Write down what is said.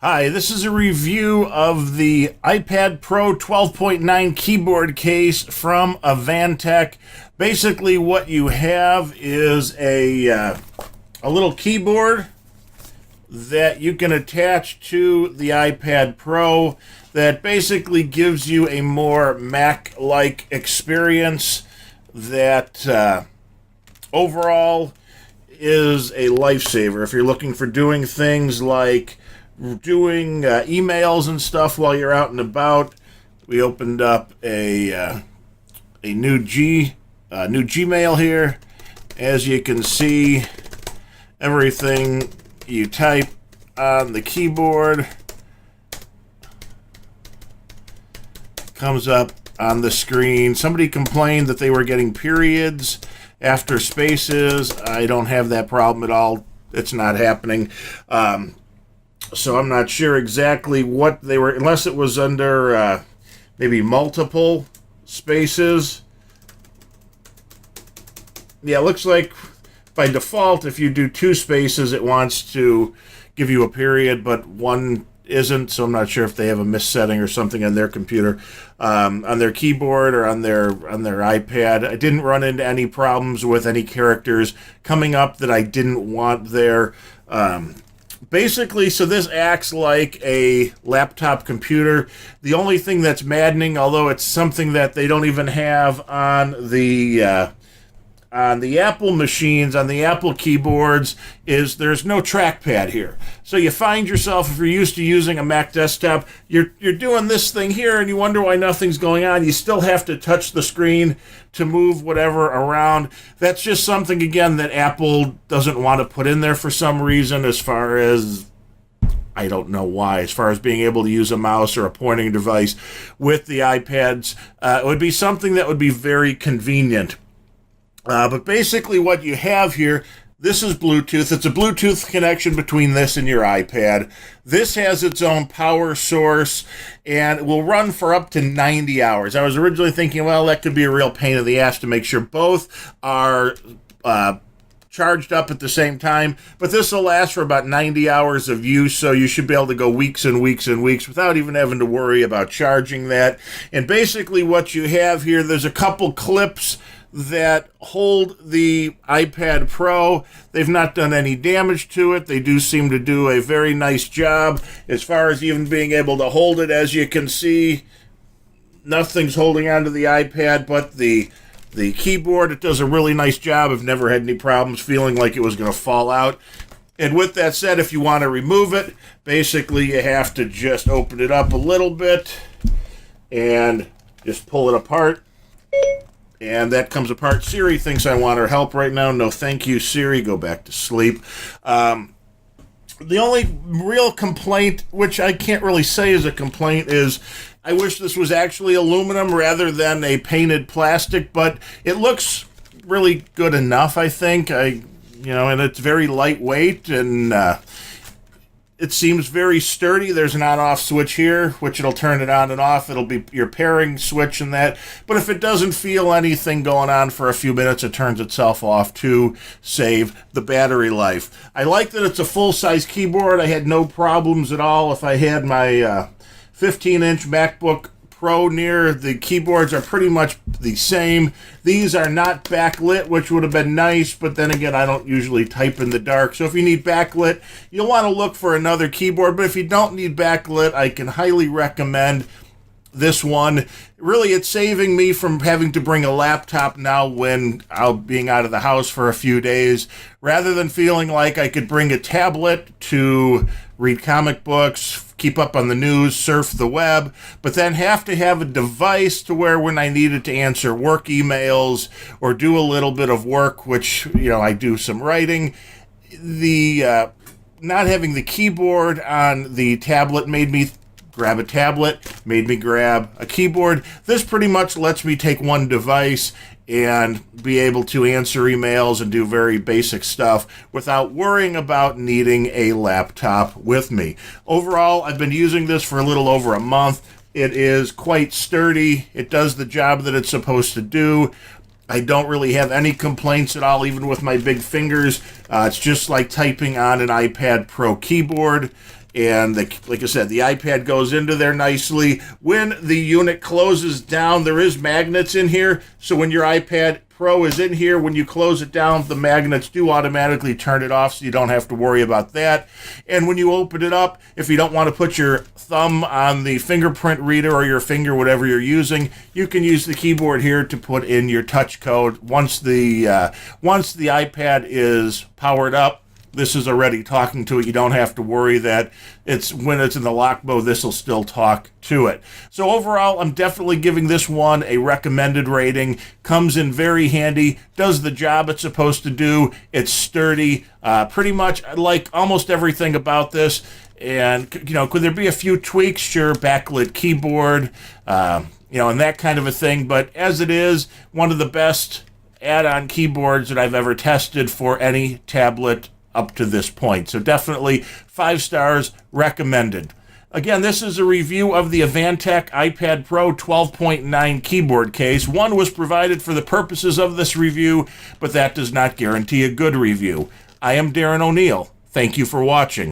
Hi, this is a review of the iPad Pro 12.9 keyboard case from Avantek. Basically, what you have is a little keyboard that you can attach to the iPad Pro that basically gives you a more Mac-like experience that overall is a lifesaver if you're looking for doing things like doing emails and stuff while you're out and about. We opened up a new Gmail here. As you can see, everything you type on the keyboard comes up on the screen. Somebody complained that they were getting periods after spaces. I don't have that problem at all. It's not happening. So I'm not sure exactly what they were, unless it was under maybe multiple spaces. Yeah, it looks like by default, if you do two spaces, it wants to give you a period, but one isn't, so I'm not sure if they have a missetting or something on their computer, on their keyboard or on their iPad. I didn't run into any problems with any characters coming up that I didn't want there. Basically, so this acts like a laptop computer. The only thing that's maddening, although it's something that they don't even have on the Apple machines, on the Apple keyboards, is there's no trackpad here. So you find yourself, if you're used to using a Mac desktop, you're doing this thing here and you wonder why nothing's going on. You still have to touch the screen to move whatever around. That's just something, again, that Apple doesn't want to put in there for some reason, as far as, I don't know why, as far as being able to use a mouse or a pointing device with the iPads. It would be something that would be very convenient. But basically what you have here, this is Bluetooth. It's a Bluetooth connection between this and your iPad. This has its own power source and it will run for up to 90 hours. I was originally thinking, well, that could be a real pain in the ass to make sure both are charged up at the same time, but this will last for about 90 hours of use, so you should be able to go weeks and weeks and weeks without even having to worry about charging that. And basically what you have here, there's a couple clips that hold the iPad Pro. They've not done any damage to it. They do seem to do a very nice job as far as even being able to hold it. As you can see, nothing's holding onto the iPad but the keyboard. It does a really nice job. I've never had any problems feeling like it was going to fall out. And with that said, if you want to remove it, basically you have to just open it up a little bit and just pull it apart. And that comes apart. Siri thinks I want her help right now. No, thank you, Siri. Go back to sleep. The only real complaint, which I can't really say is a complaint, is I wish this was actually aluminum rather than a painted plastic, but it looks really good enough, I think. And it's very lightweight, and it seems very sturdy. There's an on-off switch here, which it'll turn it on and off. It'll be your pairing switch and that. But if it doesn't feel anything going on for a few minutes, it turns itself off to save the battery life. I like that it's a full-size keyboard. I had no problems at all. If I had my 15-inch MacBook Pro near, the keyboards are pretty much the same. These are not backlit, which would have been nice, but then again, I don't usually type in the dark. So if you need backlit, you'll want to look for another keyboard. But if you don't need backlit, I can highly recommend this one. Really, it's saving me from having to bring a laptop now when I'm being out of the house for a few days, rather than feeling like I could bring a tablet to read comic books, keep up on the news, surf the web, but then have to have a device to where when I needed to answer work emails or do a little bit of work, which, I do some writing, the not having the keyboard on the tablet made me grab a tablet, made me grab a keyboard. This pretty much lets me take one device and be able to answer emails and do very basic stuff without worrying about needing a laptop with me. Overall, I've been using this for a little over a month. It is quite sturdy. It does the job that it's supposed to do. I don't really have any complaints at all, even with my big fingers. It's just like typing on an iPad Pro keyboard. And like I said, the iPad goes into there nicely. When the unit closes down, there is magnets in here. So when your iPad Pro is in here, when you close it down, the magnets do automatically turn it off, so you don't have to worry about that. And when you open it up, if you don't want to put your thumb on the fingerprint reader or your finger, whatever you're using, you can use the keyboard here to put in your touch code. Once the iPad is powered up, this is already talking to it. You don't have to worry that when it's in the lock mode, this will still talk to it. So overall, I'm definitely giving this one a recommended rating. Comes in very handy, does the job it's supposed to do. It's sturdy. Pretty much I like almost everything about this. And, could there be a few tweaks? Sure, backlit keyboard, and that kind of a thing. But as it is, one of the best add-on keyboards that I've ever tested for any tablet up to this point. So definitely 5 stars, recommended. Again, this is a review of the Avantek iPad Pro 12.9 keyboard case. One was provided for the purposes of this review, but that does not guarantee a good review. I am Darren O'Neill. Thank you for watching.